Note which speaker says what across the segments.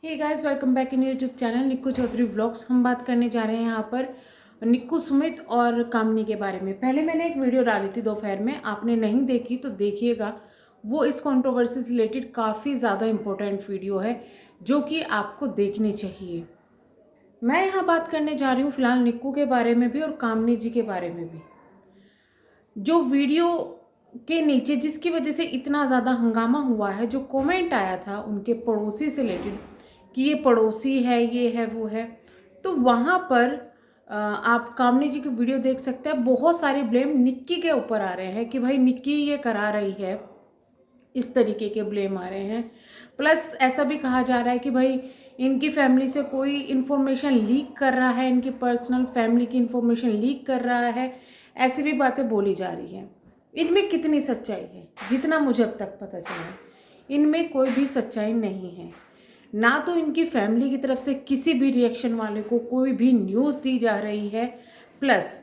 Speaker 1: Hey guys, welcome back in YouTube channel Nikku Chaudhary vlogs. हम बात करने जा रहे हैं यहाँ पर निक्कू सुमित और कामनी के बारे में। पहले मैंने एक वीडियो डाली थी दोपहर में, आपने नहीं देखी तो देखिएगा। वो इस कंट्रोवर्सी से रिलेटेड काफ़ी ज़्यादा इम्पोर्टेंट वीडियो है जो कि आपको देखनी चाहिए। मैं यहाँ बात करने जा रही हूँ फिलहाल निक्कू के बारे में भी और कामनी जी के बारे में भी। जो वीडियो के नीचे जिसकी वजह से इतना ज़्यादा हंगामा हुआ है, जो कमेंट आया था उनके पड़ोसी से रिलेटेड कि ये पड़ोसी है, ये है, वो है, तो वहाँ पर आप कामनी जी की वीडियो देख सकते हैं। बहुत सारे ब्लेम निक्की के ऊपर आ रहे हैं कि भाई निक्की ये करा रही है, इस तरीके के ब्लेम आ रहे हैं। प्लस ऐसा भी कहा जा रहा है कि भाई इनकी फैमिली से कोई इन्फॉर्मेशन लीक कर रहा है, इनकी पर्सनल फैमिली की इन्फॉर्मेशन लीक कर रहा है, ऐसी भी बातें बोली जा रही हैं। इनमें कितनी सच्चाई है? जितना मुझे अब तक पता चला है, इनमें कोई भी सच्चाई नहीं है। ना तो इनकी फैमिली की तरफ से किसी भी रिएक्शन वाले को कोई भी न्यूज़ दी जा रही है, प्लस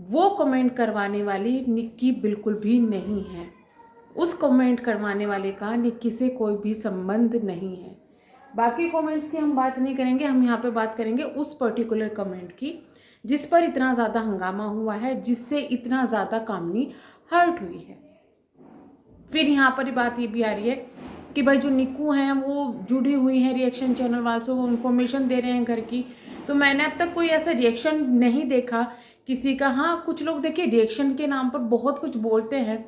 Speaker 1: वो कमेंट करवाने वाली निक्की बिल्कुल भी नहीं है। उस कमेंट करवाने वाले का निक्की से कोई भी संबंध नहीं है। बाकी कमेंट्स की हम बात नहीं करेंगे, हम यहाँ पे बात करेंगे उस पर्टिकुलर कमेंट की जिस पर इतना ज़्यादा हंगामा हुआ है, जिससे इतना ज़्यादा कामनी हर्ट हुई है। फिर यहाँ पर बात ये भी आ रही है कि भाई जो निक्कू हैं वो जुड़ी हुई हैं रिएक्शन चैनल वालों से, वो इन्फॉर्मेशन दे रहे हैं घर की। तो मैंने अब तक कोई ऐसा रिएक्शन नहीं देखा किसी का। हाँ, कुछ लोग देखिए रिएक्शन के नाम पर बहुत कुछ बोलते हैं,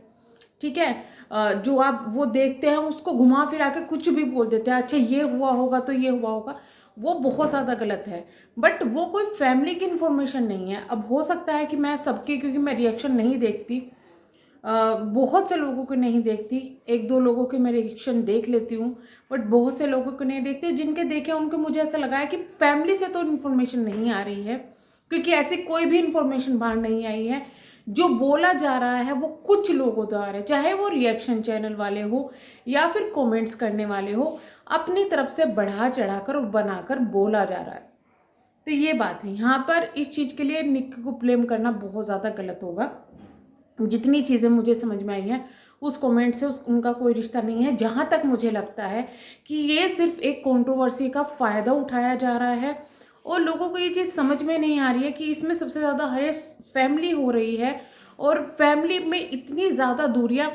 Speaker 1: ठीक है। जो आप वो देखते हैं उसको घुमा फिरा के कुछ भी बोल देते हैं, अच्छा ये हुआ होगा तो ये हुआ होगा, वो बहुत ज़्यादा गलत है। बट वो कोई फैमिली की इन्फॉर्मेशन नहीं है। अब हो सकता है कि मैं सबके, क्योंकि मैं रिएक्शन नहीं देखती, बहुत से लोगों को नहीं देखती, एक दो लोगों के मैं रिएक्शन देख लेती हूँ, बट बहुत से लोगों को नहीं देखती। जिनके देखे उनको मुझे ऐसा लगा है कि फैमिली से तो इन्फॉर्मेशन नहीं आ रही है, क्योंकि ऐसी कोई भी इन्फॉर्मेशन बाहर नहीं आई है। जो बोला जा रहा है वो कुछ लोगों द्वारा, चाहे वो रिएक्शन चैनल वाले हो या फिर कमेंट्स करने वाले हो, अपनी तरफ से बढ़ा चढ़ाकर और बनाकर बोला जा रहा है। तो ये बात है। यहाँ पर इस चीज़ के लिए निक्की को ब्लेम करना बहुत ज़्यादा गलत होगा। जितनी चीज़ें मुझे समझ में आई हैं उस कमेंट से उनका कोई रिश्ता नहीं है। जहाँ तक मुझे लगता है कि ये सिर्फ एक कंट्रोवर्सी का फ़ायदा उठाया जा रहा है और लोगों को ये चीज़ समझ में नहीं आ रही है कि इसमें सबसे ज़्यादा हरेस फैमिली हो रही है और फैमिली में इतनी ज़्यादा दूरियाँ।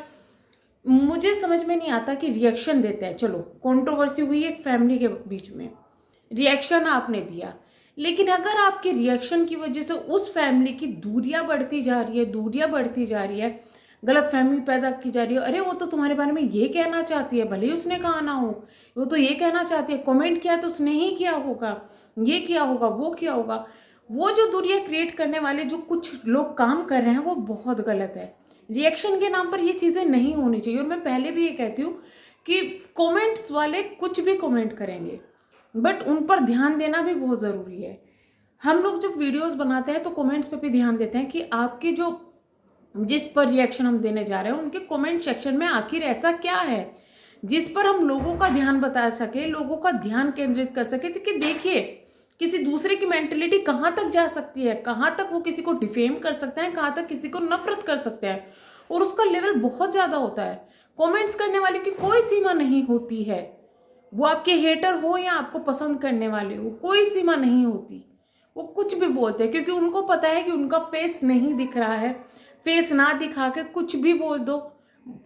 Speaker 1: मुझे समझ में नहीं आता कि रिएक्शन देते हैं, चलो कंट्रोवर्सी हुई एक फैमिली के बीच में, रिएक्शन आपने दिया, लेकिन अगर आपके रिएक्शन की वजह से उस फैमिली की दूरियां बढ़ती जा रही है, दूरियां बढ़ती जा रही है, गलत फैमिली पैदा की जा रही है, अरे वो तो तुम्हारे बारे में ये कहना चाहती है, भले ही उसने कहा ना हो, वो तो ये कहना चाहती है, कमेंट किया तो उसने ही किया होगा, ये किया होगा, वो किया होगा। वो जो दूरियां क्रिएट करने वाले जो कुछ लोग काम कर रहे हैं वो बहुत गलत है। रिएक्शन के नाम पर ये चीज़ें नहीं होनी चाहिए। और मैं पहले भी ये कहती हूँ कि कमेंट्स वाले कुछ भी कमेंट करेंगे, बट उन पर ध्यान देना भी बहुत ज़रूरी है। हम लोग जब वीडियोस बनाते हैं तो कमेंट्स पे भी ध्यान देते हैं कि आपके जो जिस पर रिएक्शन हम देने जा रहे हैं उनके कमेंट सेक्शन में आखिर ऐसा क्या है जिस पर हम लोगों का ध्यान बता सके, लोगों का ध्यान केंद्रित कर सके। कि देखिए किसी दूसरे की मेंटेलिटी कहाँ तक जा सकती है, कहाँ तक वो किसी को डिफेम कर सकते हैं, कहाँ तक किसी को नफरत कर सकते हैं, और उसका लेवल बहुत ज़्यादा होता है। कमेंट्स करने वाले की कोई सीमा नहीं होती है, वो आपके हेटर हो या आपको पसंद करने वाले हो, कोई सीमा नहीं होती। वो कुछ भी बोलते हैं क्योंकि उनको पता है कि उनका फेस नहीं दिख रहा है। फेस ना दिखा के कुछ भी बोल दो,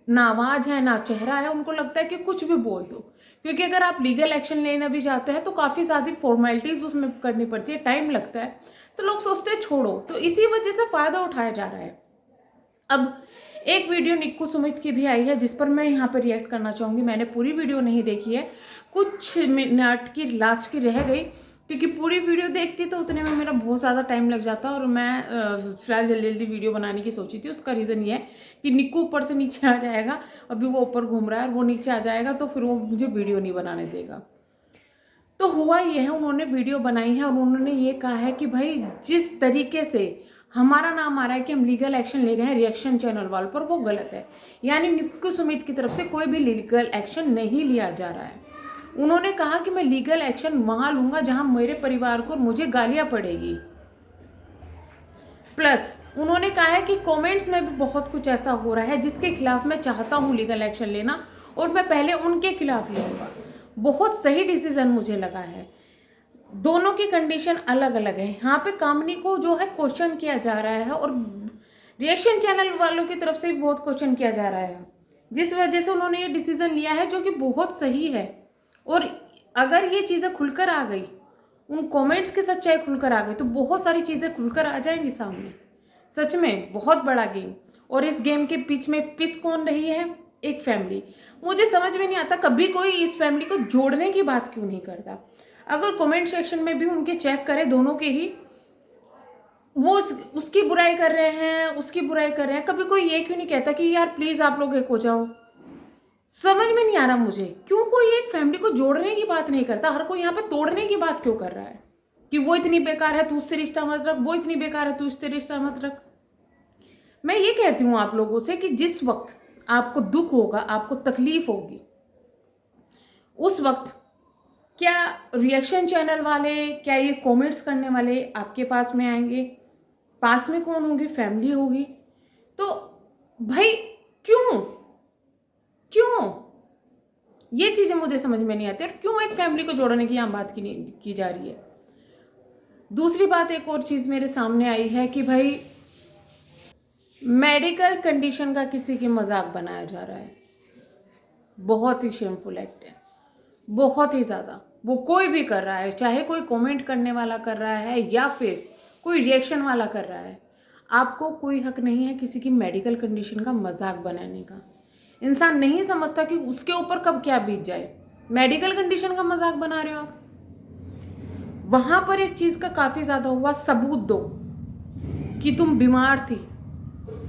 Speaker 1: ना आवाज़ है ना चेहरा है, उनको लगता है कि कुछ भी बोल दो। क्योंकि अगर आप लीगल एक्शन लेना भी चाहते हैं तो काफ़ी सारी फॉर्मेलिटीज़ उसमें करनी पड़ती है, टाइम लगता है, तो लोग सोचते हैं छोड़ो। तो इसी वजह से फ़ायदा उठाया जा रहा है। अब एक वीडियो निक्कू सुमित की भी आई है जिस पर मैं यहाँ पर रिएक्ट करना चाहूँगी। मैंने पूरी वीडियो नहीं देखी है, कुछ मिनट की लास्ट की रह गई, क्योंकि पूरी वीडियो देखती तो उतने में मेरा बहुत ज़्यादा टाइम लग जाता। और मैं फिलहाल जल्दी जल्दी वीडियो बनाने की सोची थी। उसका रीज़न ये है कि निक्कू ऊपर से नीचे आ जाएगा, अभी वो ऊपर घूम रहा है और वो नीचे आ जाएगा तो फिर वो मुझे वीडियो नहीं बनाने देगा। तो हुआ ये है, उन्होंने वीडियो बनाई है और उन्होंने ये कहा है कि भाई जिस तरीके से हमारा नाम आ रहा है कि हम लीगल एक्शन ले रहे हैं रिएक्शन चैनल वालों पर, वो गलत है। यानी निक्कू सुमित की तरफ से कोई भी लीगल एक्शन नहीं लिया जा रहा है। उन्होंने कहा कि मैं लीगल एक्शन वहां लूंगा जहां मेरे परिवार को मुझे गालियां पड़ेगी। प्लस उन्होंने कहा है कि कमेंट्स में भी बहुत कुछ ऐसा हो रहा है जिसके खिलाफ मैं चाहता हूं लीगल एक्शन लेना, और मैं पहले उनके खिलाफ लूंगा। बहुत सही डिसीजन मुझे लगा है। दोनों की कंडीशन अलग अलग है। यहाँ पे कामनी को जो है क्वेश्चन किया जा रहा है और रिएक्शन चैनल वालों की तरफ से भी बहुत क्वेश्चन किया जा रहा है, जिस वजह से उन्होंने ये डिसीजन लिया है जो कि बहुत सही है। और अगर ये चीज़ें खुलकर आ गई, उन कमेंट्स की सच्चाई खुलकर आ गई, तो बहुत सारी चीज़ें खुलकर आ जाएंगी सामने। सच में बहुत बड़ा गेम। और इस गेम के बीच में पिस कौन रही है? एक फैमिली। मुझे समझ में नहीं आता कभी कोई इस फैमिली को जोड़ने की बात क्यों नहीं करता। अगर कमेंट सेक्शन में भी उनके चेक करें, दोनों के ही, वो उसकी बुराई कर रहे हैं, उसकी बुराई कर रहे हैं, कभी कोई ये क्यों नहीं कहता कि यार प्लीज आप लोग एक हो जाओ? समझ में नहीं आ रहा मुझे क्यों कोई एक फैमिली को जोड़ने की बात नहीं करता। हर कोई यहाँ पे तोड़ने की बात क्यों कर रहा है कि वो इतनी बेकार है तू उससे रिश्ता मत रख, वो इतनी बेकार है तू उससे रिश्ता मत रख। मैं ये कहती हूँ आप लोगों से कि जिस वक्त आपको दुख होगा, आपको तकलीफ होगी, उस वक्त क्या रिएक्शन चैनल वाले, क्या ये कमेंट्स करने वाले आपके पास में आएंगे? पास में कौन होगी? फैमिली होगी। तो भाई क्यों क्यों ये चीजें मुझे समझ में नहीं आती। क्यों एक फैमिली को जोड़ने की यहाँ बात की जा रही है? दूसरी बात, एक और चीज मेरे सामने आई है कि भाई मेडिकल कंडीशन का किसी की मजाक बनाया जा रहा है। बहुत ही शेमफुल एक्ट है, बहुत ही ज़्यादा। वो कोई भी कर रहा है, चाहे कोई कमेंट करने वाला कर रहा है या फिर कोई रिएक्शन वाला कर रहा है, आपको कोई हक नहीं है किसी की मेडिकल कंडीशन का मजाक बनाने का। इंसान नहीं समझता कि उसके ऊपर कब क्या बीत जाए। मेडिकल कंडीशन का मजाक बना रहे हो आप। वहां पर एक चीज़ का काफ़ी ज़्यादा हुआ, सबूत दो कि तुम बीमार थी,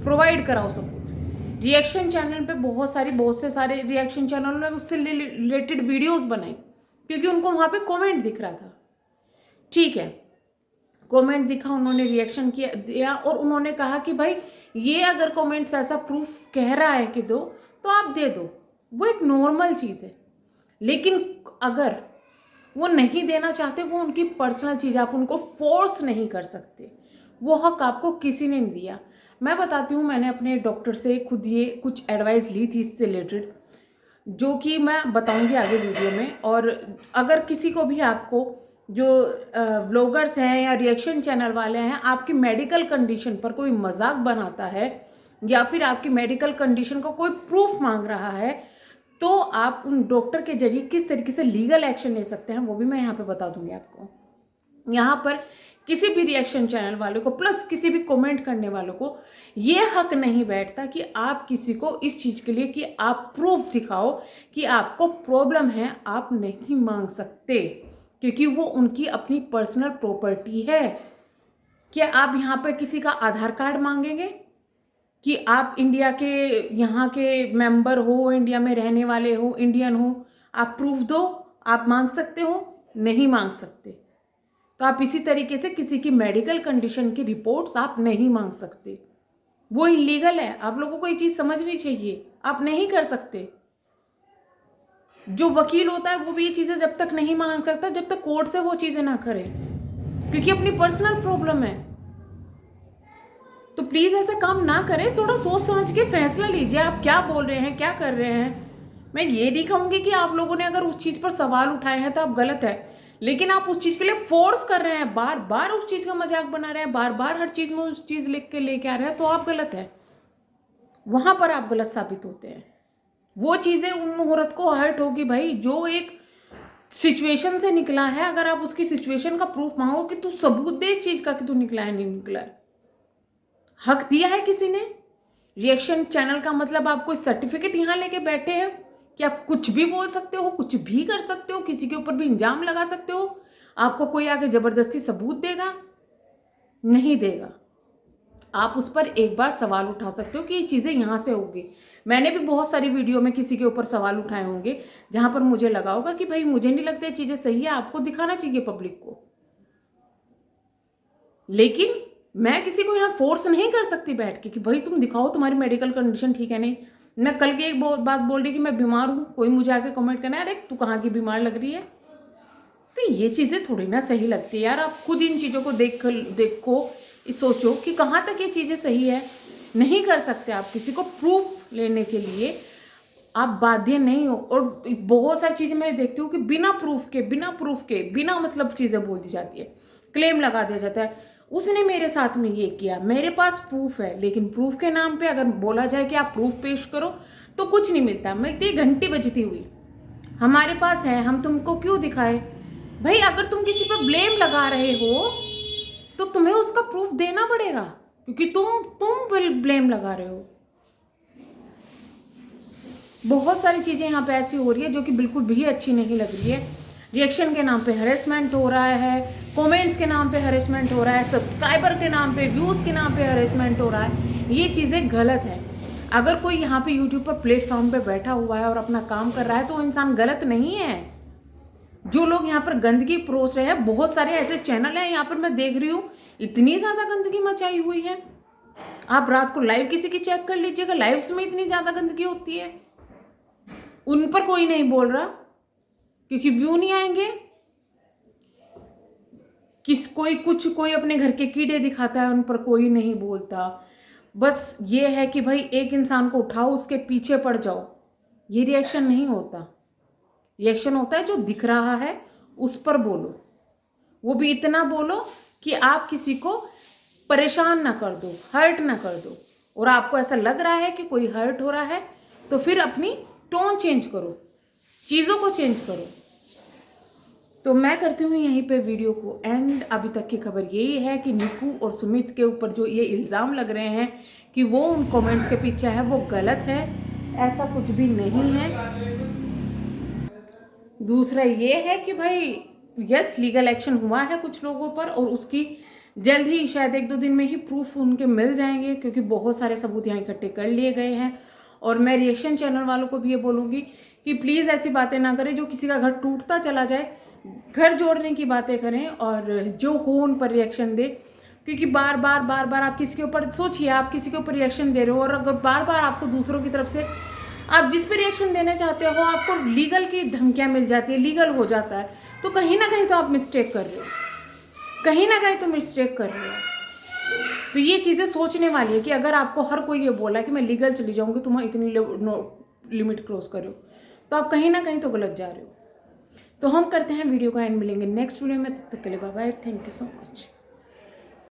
Speaker 1: प्रोवाइड कराओ सबूत। रिएक्शन चैनल पे बहुत से सारे रिएक्शन चैनल में उससे रिलेटेड वीडियोस बनाई क्योंकि उनको वहाँ पे कमेंट दिख रहा था। ठीक है, कमेंट दिखा, उन्होंने रिएक्शन दिया और उन्होंने कहा कि भाई ये अगर कमेंट्स ऐसा प्रूफ कह रहा है कि दो, तो आप दे दो, वो एक नॉर्मल चीज़ है। लेकिन अगर वो नहीं देना चाहते, वो उनकी पर्सनल चीज़, आप उनको फोर्स नहीं कर सकते। वो हक आपको किसी ने नहीं दिया। मैं बताती हूँ, मैंने अपने डॉक्टर से खुद ये कुछ एडवाइस ली थी इससे रिलेटेड, जो कि मैं बताऊंगी आगे वीडियो में। और अगर किसी को भी, आपको जो व्लॉगर्स हैं या रिएक्शन चैनल वाले हैं, आपकी मेडिकल कंडीशन पर कोई मजाक बनाता है या फिर आपकी मेडिकल कंडीशन का कोई प्रूफ मांग रहा है, तो आप उन डॉक्टर के जरिए किस तरीके से लीगल एक्शन ले सकते हैं, वो भी मैं यहाँ पे बता दूंगी आपको। यहाँ पर किसी भी रिएक्शन चैनल वाले को, प्लस किसी भी कमेंट करने वालों को ये हक नहीं बैठता कि आप किसी को इस चीज़ के लिए कि आप प्रूफ दिखाओ कि आपको प्रॉब्लम है। आप नहीं मांग सकते क्योंकि वो उनकी अपनी पर्सनल प्रॉपर्टी है। क्या आप यहाँ पर किसी का आधार कार्ड मांगेंगे कि आप इंडिया के यहाँ के मेंबर हो, इंडिया में रहने वाले हो, इंडियन हो, आप प्रूफ दो? आप मांग सकते हो? नहीं मांग सकते। तो आप इसी तरीके से किसी की मेडिकल कंडीशन की रिपोर्ट्स आप नहीं मांग सकते, वो इलीगल है। आप लोगों को ये चीज़ समझनी चाहिए, आप नहीं कर सकते। जो वकील होता है वो भी ये चीज़ें जब तक नहीं मांग सकता जब तक कोर्ट से वो चीज़ें ना करे, क्योंकि अपनी पर्सनल प्रॉब्लम है। तो प्लीज़ ऐसा काम ना करें, थोड़ा सोच समझ के फैसला लीजिए आप क्या बोल रहे हैं, क्या कर रहे हैं। मैं ये नहीं कहूँगी कि आप लोगों ने अगर उस चीज़ पर सवाल उठाए हैं तो आप गलत है, लेकिन आप उस चीज़ के लिए फोर्स कर रहे हैं, बार बार उस चीज़ का मजाक बना रहे हैं, बार बार हर चीज़ में उस चीज़ लेके आ रहे हैं, तो आप गलत है। वहाँ पर आप गलत साबित होते हैं। वो चीज़ें उन औरत को हर्ट होगी भाई, जो एक सिचुएशन से निकला है। अगर आप उसकी सिचुएशन का प्रूफ मांगो कि तू सबूत दे इस चीज़ का कि तू निकला है नहीं निकला है, हक दिया है किसी ने? रिएक्शन चैनल का मतलब आप कोई सर्टिफिकेट यहाँ लेके बैठे हैं कि आप कुछ भी बोल सकते हो, कुछ भी कर सकते हो, किसी के ऊपर भी इल्जाम लगा सकते हो? आपको कोई आगे जबरदस्ती सबूत देगा? नहीं देगा। आप उस पर एक बार सवाल उठा सकते हो कि ये चीज़ें यहाँ से होगी। मैंने भी बहुत सारी वीडियो में किसी के ऊपर सवाल उठाए होंगे जहाँ पर मुझे लगा होगा कि भाई मुझे नहीं लगता ये चीज़ें सही है, आपको दिखाना चाहिए पब्लिक को। लेकिन मैं किसी को यहाँ फोर्स नहीं कर सकती बैठ के कि भाई तुम दिखाओ तुम्हारी मेडिकल कंडीशन ठीक है नहीं। मैं कल की एक बात बोल रही कि मैं बीमार हूँ, कोई मुझे आके कमेंट करना है अरे तू कहाँ की बीमार लग रही है, तो ये चीज़ें थोड़ी ना सही लगती है यार। आप खुद इन चीज़ों को देखो, सोचो कि कहाँ तक ये चीज़ें सही है। नहीं कर सकते आप किसी को प्रूफ लेने के लिए आप बाध्य नहीं हो। और बहुत सारी चीज़ें मैं देखती हूँ कि बिना प्रूफ के बिना मतलब चीज़ें बोल दी जाती है, क्लेम लगा दिया जाता है उसने मेरे साथ में ये किया। मेरे पास प्रूफ है, लेकिन प्रूफ के नाम पे अगर बोला जाए कि आप प्रूफ पेश करो तो कुछ नहीं मिलता। मिलती घंटी बजती हुई। हमारे पास है, हम तुमको क्यों दिखाए? भाई अगर तुम किसी पर ब्लेम लगा रहे हो तो तुम्हें उसका प्रूफ देना पड़ेगा, क्योंकि तुम ब्लेम लगा रहे हो। बहुत सारी चीज़ें यहाँ पे ऐसी हो रही है जो कि बिल्कुल भी अच्छी नहीं लग रही है। रिएक्शन के नाम पे हरेसमेंट हो रहा है, कमेंट्स के नाम पे हरेसमेंट हो रहा है, सब्सक्राइबर के नाम पे, व्यूज़ के नाम पे हरेसमेंट हो रहा है। ये चीज़ें गलत है। अगर कोई यहाँ पे यूट्यूब पर प्लेटफॉर्म पे बैठा हुआ है और अपना काम कर रहा है तो वो इंसान गलत नहीं है। जो लोग यहाँ पर गंदगी परोस रहे हैं, बहुत सारे ऐसे चैनल हैं यहाँ पर मैं देख रही हूँ, इतनी ज़्यादा गंदगी मचाई हुई है। आप रात को लाइव किसी की चेक कर लीजिएगा, लाइव्स में इतनी ज़्यादा गंदगी होती है। उन पर कोई नहीं बोल रहा क्योंकि व्यू नहीं आएंगे। कोई अपने घर के कीड़े दिखाता है, उन पर कोई नहीं बोलता। बस ये है कि भाई एक इंसान को उठाओ, उसके पीछे पड़ जाओ। ये रिएक्शन नहीं होता। रिएक्शन होता है जो दिख रहा है उस पर बोलो, वो भी इतना बोलो कि आप किसी को परेशान ना कर दो, हर्ट ना कर दो। और आपको ऐसा लग रहा है कि कोई हर्ट हो रहा है तो फिर अपनी टोन चेंज करो, चीज़ों को चेंज करो। तो मैं करती हूँ यहीं पे वीडियो को एंड। अभी तक की खबर यही है कि निक्कू और सुमित के ऊपर जो ये इल्ज़ाम लग रहे हैं कि वो उन कमेंट्स के पीछे है, वो गलत है। ऐसा कुछ भी नहीं है। दूसरा ये है कि भाई यस, लीगल एक्शन हुआ है कुछ लोगों पर और उसकी जल्द ही शायद 1-2 दिन में ही प्रूफ उनके मिल जाएंगे, क्योंकि बहुत सारे सबूत यहाँ इकट्ठे कर लिए गए हैं। और मैं रिएक्शन चैनल वालों को भी ये बोलूँगी कि प्लीज़ ऐसी बातें ना करें जो किसी का घर टूटता चला जाए। घर जोड़ने की बातें करें और जो हो उन पर रिएक्शन दे। क्योंकि बार बार आप किसी के ऊपर सोचिए, आप किसी के ऊपर रिएक्शन दे रहे हो और अगर बार बार आपको दूसरों की तरफ से आप जिस पे रिएक्शन देना चाहते हो आपको लीगल की धमकियाँ मिल जाती है, लीगल हो जाता है, तो कहीं ना कहीं तो आप मिस्टेक कर रहे हो, कहीं ना कहीं तो मिस्टेक कर रहे हो। तो ये चीज़ें सोचने वाली है कि अगर आपको हर कोई ये बोला है कि मैं लीगल चली जाऊँगी, तुम इतनी लिमिट क्रॉस करो, तो आप कहीं ना कहीं तो गलत जा रहे हो। तो हम करते हैं वीडियो का एंड, मिलेंगे नेक्स्ट वीडियो में। तब तक के लिए bye bye, thank you so much.